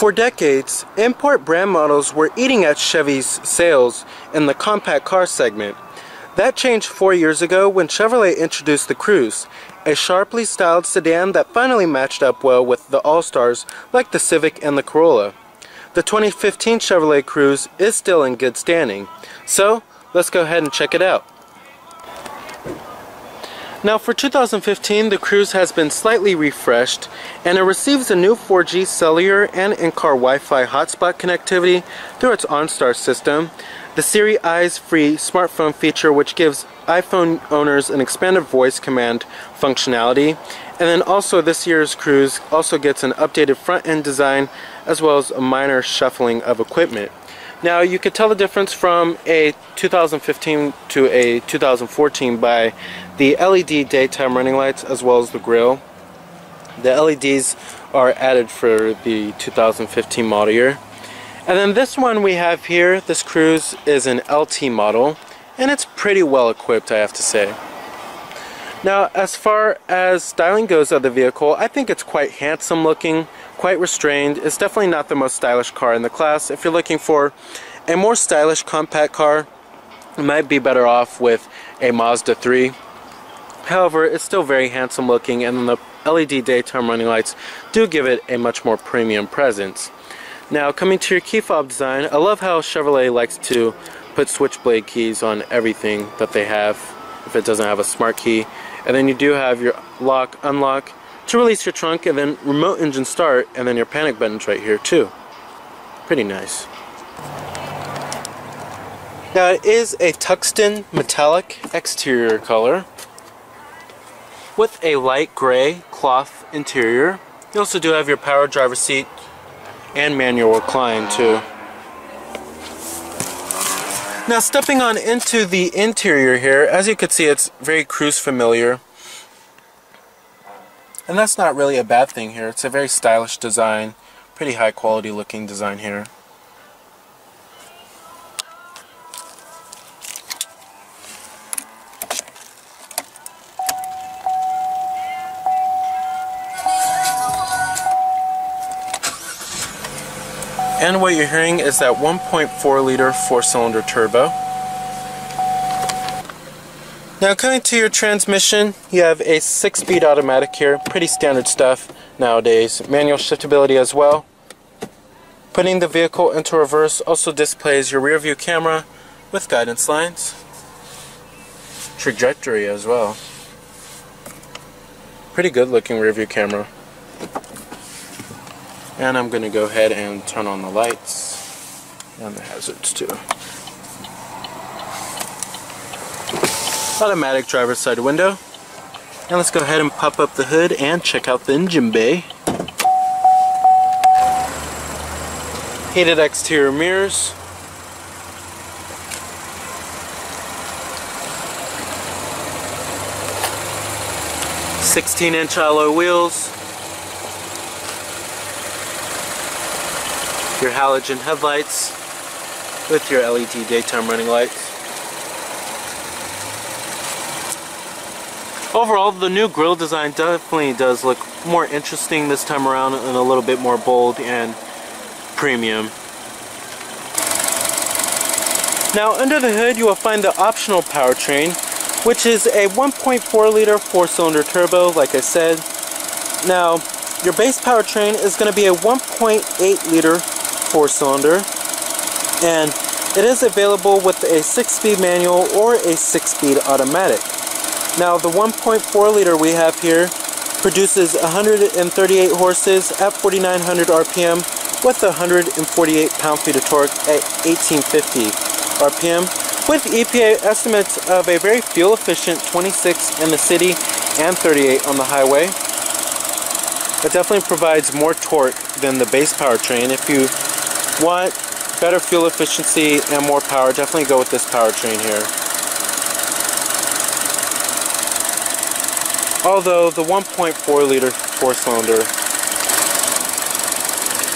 For decades, import brand models were eating at Chevy's sales in the compact car segment. That changed 4 years ago when Chevrolet introduced the Cruze, a sharply styled sedan that finally matched up well with the all-stars like the Civic and the Corolla. The 2015 Chevrolet Cruze is still in good standing, so let's go ahead and check it out. Now for 2015, the Cruze has been slightly refreshed, and it receives a new 4G cellular and in-car Wi-Fi hotspot connectivity through its OnStar system, the Siri Eyes-free smartphone feature which gives iPhone owners an expanded voice command functionality, and then also this year's Cruze also gets an updated front-end design as well as a minor shuffling of equipment. Now you could tell the difference from a 2015 to a 2014 by the LED daytime running lights as well as the grille. The LEDs are added for the 2015 model year. And then this one we have here, this Cruze, is an LT model, and it's pretty well equipped, I have to say. Now as far as styling goes of the vehicle, I think it's quite handsome looking, quite restrained. It's definitely not the most stylish car in the class. If you're looking for a more stylish compact car, you might be better off with a Mazda 3. However, it's still very handsome looking, and the LED daytime running lights do give it a much more premium presence. Now coming to your key fob design, I love how Chevrolet likes to put switchblade keys on everything that they have if it doesn't have a smart key. And then you do have your lock, unlock to release your trunk, and then remote engine start, and then your panic buttons right here too. Pretty nice. Now it is a tungsten metallic exterior color with a light gray cloth interior. You also do have your power driver seat and manual recline too. Now stepping on into the interior here, as you can see, it's very Cruze familiar. And that's not really a bad thing here. It's a very stylish design, pretty high quality looking design here. And what you're hearing is that 1.4 liter 4-cylinder turbo. Now coming to your transmission, you have a 6-speed automatic here, pretty standard stuff nowadays. Manual shiftability as well. Putting the vehicle into reverse also displays your rear view camera with guidance lines. Trajectory as well. Pretty good looking rear view camera. And I'm going to go ahead and turn on the lights and the hazards too. Automatic driver's side window. Now let's go ahead and pop up the hood and check out the engine bay. Heated exterior mirrors. "16" alloy wheels. Your halogen headlights with your LED daytime running lights. Overall, the new grille design definitely does look more interesting this time around and a little bit more bold and premium. Now under the hood you will find the optional powertrain, which is a 1.4 liter 4-cylinder turbo, like I said. Now your base powertrain is going to be a 1.8 liter 4-cylinder, and it is available with a 6-speed manual or a 6-speed automatic. Now the 1.4 liter we have here produces 138 horses at 4,900 RPM with 148 pound-feet of torque at 1850 RPM, with EPA estimates of a very fuel-efficient 26 in the city and 38 on the highway. It definitely provides more torque than the base powertrain. If you want better fuel efficiency and more power, definitely go with this powertrain here. Although the 1.4 liter 4-cylinder,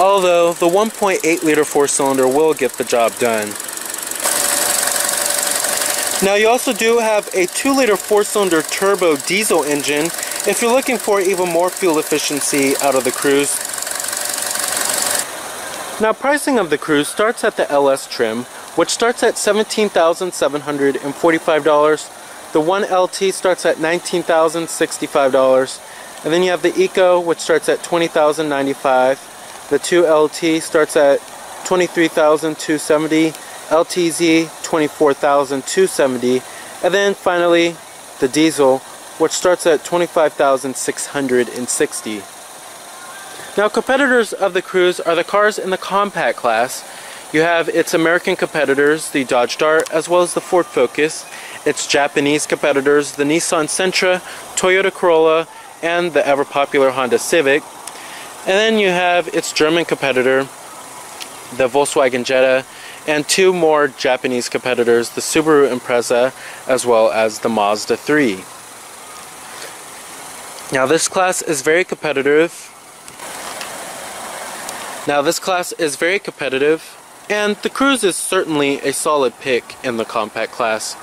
although the 1.8 liter 4-cylinder will get the job done. Now you also do have a 2 liter 4-cylinder turbo diesel engine if you're looking for even more fuel efficiency out of the Cruze. Now, pricing of the Cruze starts at the LS trim, which starts at $17,745. The 1LT starts at $19,065. And then you have the Eco, which starts at $20,095. The 2LT starts at $23,270. LTZ, $24,270. And then finally, the Diesel, which starts at $25,660. Now, competitors of the Cruze are the cars in the compact class. You have its American competitors, the Dodge Dart, as well as the Ford Focus. Its Japanese competitors, the Nissan Sentra, Toyota Corolla, and the ever-popular Honda Civic. And then you have its German competitor, the Volkswagen Jetta, and two more Japanese competitors, the Subaru Impreza, as well as the Mazda 3. Now, this class is very competitive. and the Cruze is certainly a solid pick in the compact class.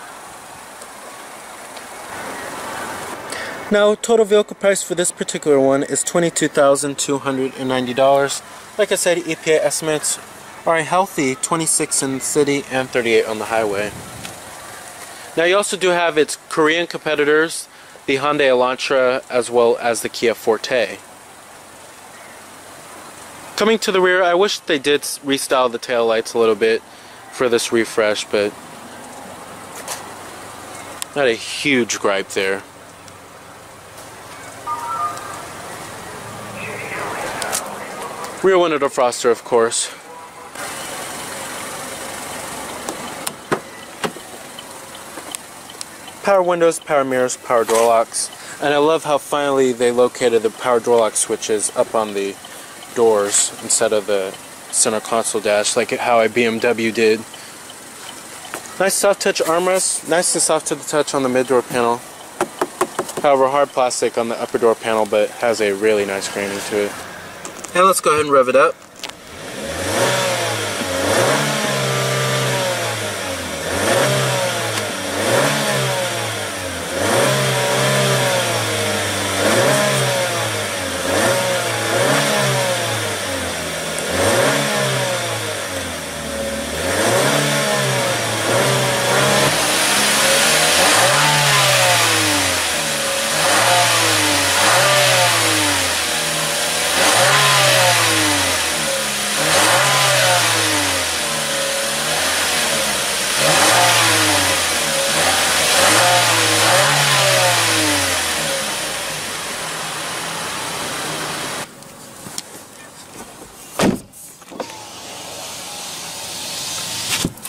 Now, total vehicle price for this particular one is $22,290. Like I said, EPA estimates are a healthy 26 in the city and 38 on the highway. Now, you also do have its Korean competitors, the Hyundai Elantra, as well as the Kia Forte. Coming to the rear, I wish they did restyle the taillights a little bit for this refresh, but not a huge gripe there. Rear window defroster, of course. Power windows, power mirrors, power door locks. And I love how finally they located the power door lock switches up on the doors instead of the center console dash like how a BMW did. Nice soft touch armrest, nice and soft to the touch on the mid door panel. However, hard plastic on the upper door panel, but has a really nice graining to it. And let's go ahead and rev it up.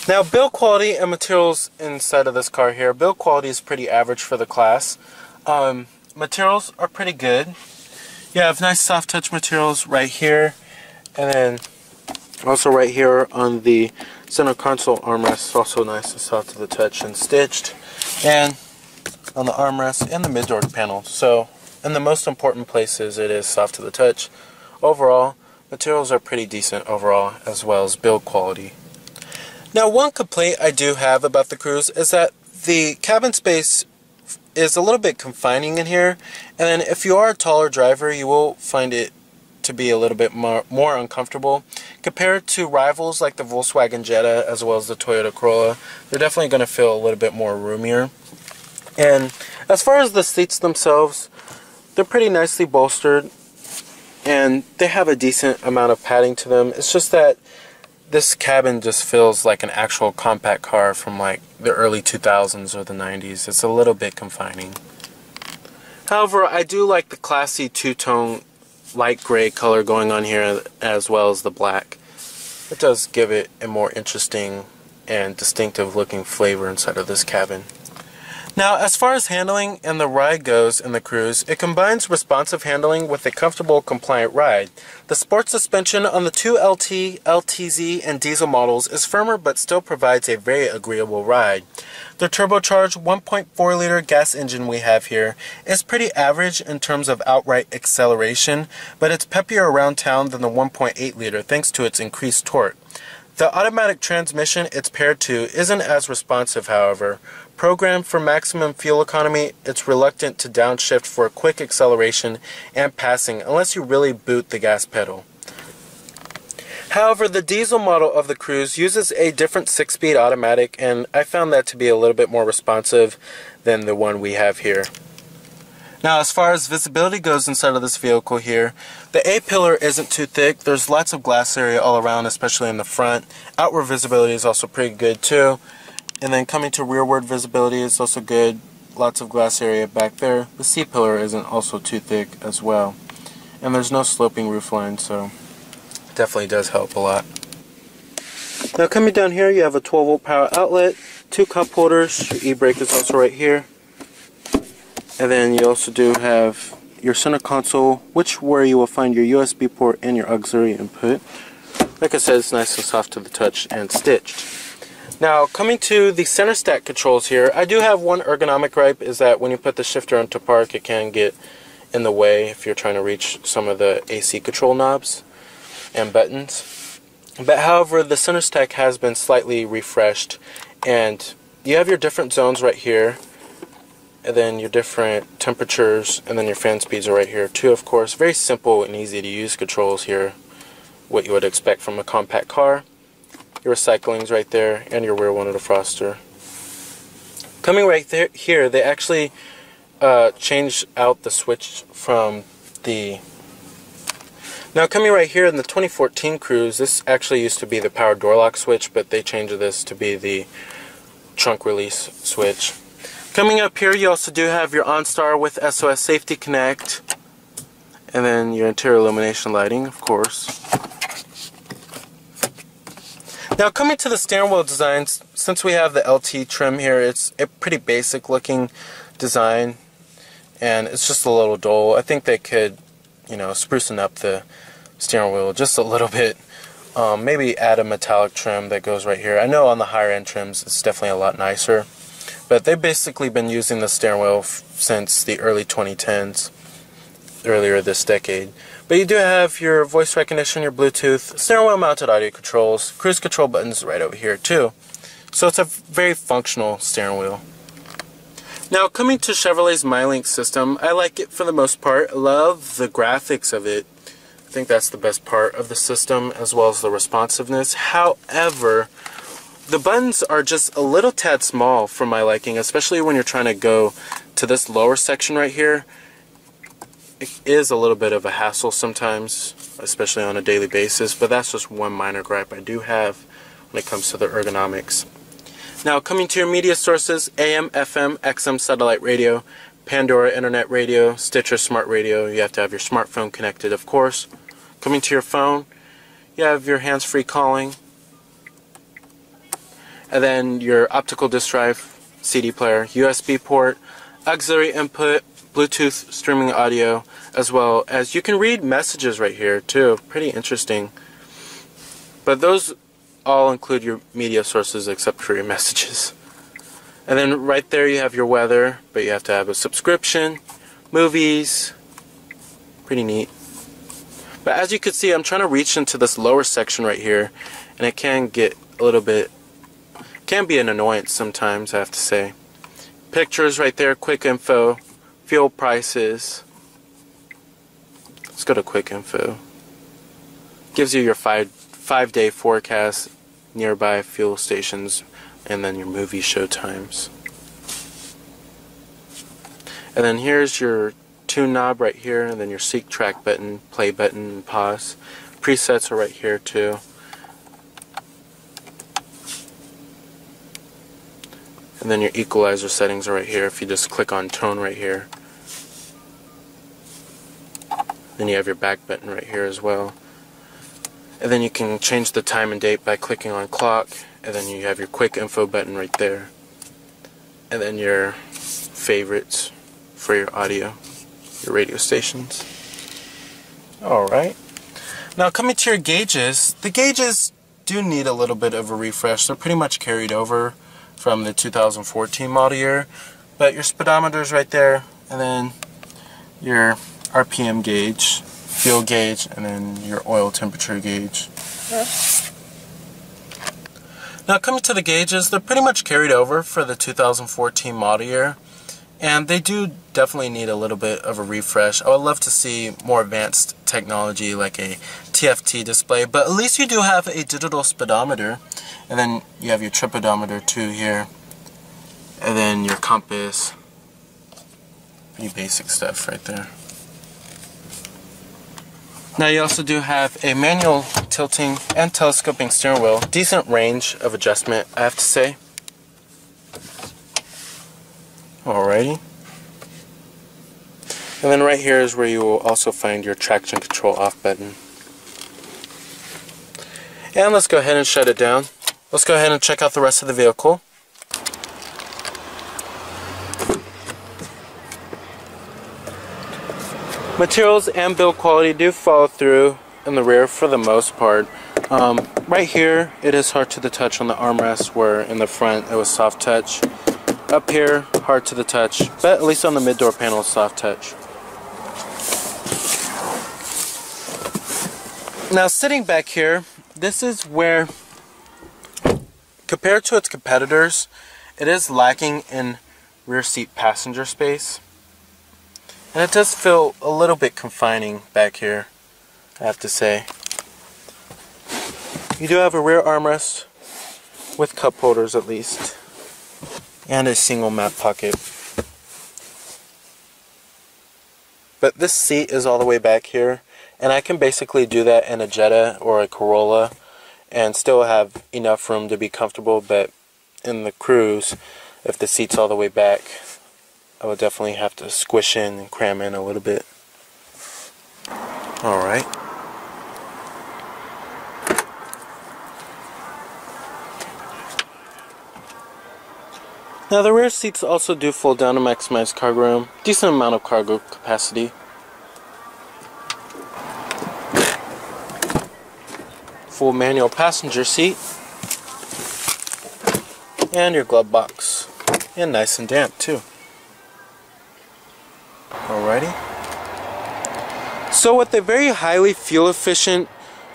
Now, build quality and materials inside of this car here. Build quality is pretty average for the class. Materials are pretty good. You have nice soft touch materials right here, and then also right here on the center console armrest, also nice and soft to the touch and stitched, and on the armrest and the mid door panel. So in the most important places, it is soft to the touch. Overall, materials are pretty decent overall, as well as build quality. Now, one complaint I do have about the Cruze is that the cabin space is a little bit confining in here, and then if you are a taller driver, you will find it to be a little bit more uncomfortable. Compared to rivals like the Volkswagen Jetta as well as the Toyota Corolla, they're definitely going to feel a little bit more roomier. And as far as the seats themselves, they're pretty nicely bolstered, and they have a decent amount of padding to them. It's just that this cabin just feels like an actual compact car from like the early 2000s or the 90s. It's a little bit confining. However, I do like the classy two-tone light gray color going on here, as well as the black. It does give it a more interesting and distinctive looking flavor inside of this cabin. Now, as far as handling and the ride goes in the Cruze, it combines responsive handling with a comfortable, compliant ride. The sports suspension on the 2LT, LTZ, and diesel models is firmer but still provides a very agreeable ride. The turbocharged 1.4-liter gas engine we have here is pretty average in terms of outright acceleration, but it's peppier around town than the 1.8-liter thanks to its increased torque. The automatic transmission it's paired to isn't as responsive, however. Programmed for maximum fuel economy, it's reluctant to downshift for a quick acceleration and passing unless you really boot the gas pedal. However, the diesel model of the Cruze uses a different 6-speed automatic, and I found that to be a little bit more responsive than the one we have here. Now, as far as visibility goes inside of this vehicle here, the A-pillar isn't too thick. There's lots of glass area all around, especially in the front. Outward visibility is also pretty good too. And then coming to rearward visibility is also good. Lots of glass area back there. The C-pillar isn't also too thick as well. And there's no sloping roofline, so it definitely does help a lot. Now coming down here, you have a 12-volt power outlet, 2 cup holders. Your e-brake is also right here. And then you also do have your center console, where you will find your USB port and your auxiliary input. Like I said, it's nice and soft to the touch and stitched. Now, coming to the center stack controls here, I do have one ergonomic gripe, is that when you put the shifter into park, it can get in the way if you're trying to reach some of the AC control knobs and buttons. But however, the center stack has been slightly refreshed, and you have your different zones right here, and then your different temperatures, and then your fan speeds are right here too, of course. Very simple and easy to use controls here, what you would expect from a compact car. Your recycling's right there, and your rear window defroster. Coming right there, here, they actually changed out the switch from the... Now coming right here in the 2014 Cruze, this actually used to be the power door lock switch, but they changed this to be the trunk release switch. Coming up here, you also do have your OnStar with SOS Safety Connect, and then your interior illumination lighting, of course. Now coming to the steering wheel designs, since we have the LT trim here, it's a pretty basic looking design, and it's just a little dull. I think they could, sprucing up the steering wheel just a little bit. Maybe add a metallic trim that goes right here. I know on the higher end trims it's definitely a lot nicer. But they've basically been using the steering wheel since the early 2010s, earlier this decade. But you do have your voice recognition, your Bluetooth, steering wheel mounted audio controls, cruise control buttons right over here too. So it's a very functional steering wheel. Now coming to Chevrolet's MyLink system, I like it for the most part. I love the graphics of it. I think that's the best part of the system, as well as the responsiveness. However, the buttons are just a little tad small for my liking, especially when you're trying to go to this lower section right here. It is a little bit of a hassle sometimes, especially on a daily basis, but that's just one minor gripe I do have when it comes to the ergonomics. Now coming to your media sources, AM, FM, XM satellite radio, Pandora internet radio, Stitcher smart radio. You have to have your smartphone connected, of course. Coming to your phone, you have your hands-free calling, and then your optical disc drive, CD player, USB port, auxiliary input, Bluetooth streaming audio, as well as you can read messages right here too. Pretty interesting. But those all include your media sources except for your messages. And then right there you have your weather, but you have to have a subscription, movies. Pretty neat. But as you can see, I'm trying to reach into this lower section right here, and it can get a little bit, can be an annoyance sometimes, I have to say. Pictures right there, quick info, fuel prices. Let's go to quick info. Gives you your five-day forecast, nearby fuel stations, and then your movie show times. And then here's your tune knob right here, and then your seek track button, play button, and pause. Presets are right here too. And then your equalizer settings are right here if you just click on tone right here. Then you have your back button right here as well. And then you can change the time and date by clicking on clock. And then you have your quick info button right there. And then your favorites for your audio, your radio stations. Alright. Now coming to your gauges, the gauges do need a little bit of a refresh. They're pretty much carried over from the 2014 model year, but your speedometer's right there, and then your RPM gauge, fuel gauge, and then your oil temperature gauge. Now coming to the gauges, they're pretty much carried over for the 2014 model year, and they do definitely need a little bit of a refresh. I would love to see more advanced technology like a TFT display, but at least you do have a digital speedometer, and then you have your trip odometer too here, and then your compass. Pretty basic stuff right there. Now you also do have a manual tilting and telescoping steering wheel. Decent range of adjustment, I have to say. Alrighty. And then right here is where you will also find your traction control off button. And let's go ahead and shut it down. Let's go ahead and check out the rest of the vehicle. Materials and build quality do follow through in the rear for the most part. Right here it is hard to the touch on the armrest, where in the front it was soft touch. Up here, hard to the touch, but at least on the mid door panel, soft touch. Now sitting back here, this is where, compared to its competitors, it is lacking in rear seat passenger space. And it does feel a little bit confining back here, I have to say. You do have a rear armrest with cup holders at least, and a single map pocket. But this seat is all the way back here, and I can basically do that in a Jetta or a Corolla and still have enough room to be comfortable. But in the Cruze, if the seat's all the way back, I would definitely have to squish in and cram in a little bit. Alright. Now the rear seats also do fold down to maximize cargo room. Decent amount of cargo capacity. Full manual passenger seat. And your glove box. And nice and damp too. Alrighty. So with a very highly fuel efficient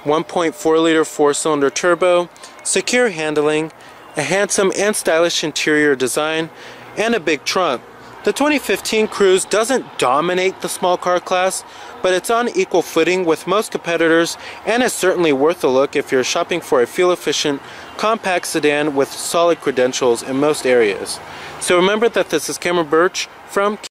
1.4 liter 4-cylinder turbo, secure handling, a handsome and stylish interior design, and a big trunk, the 2015 Cruze doesn't dominate the small car class, but it's on equal footing with most competitors and is certainly worth a look if you're shopping for a fuel efficient compact sedan with solid credentials in most areas. So remember that this is Cameron Birch from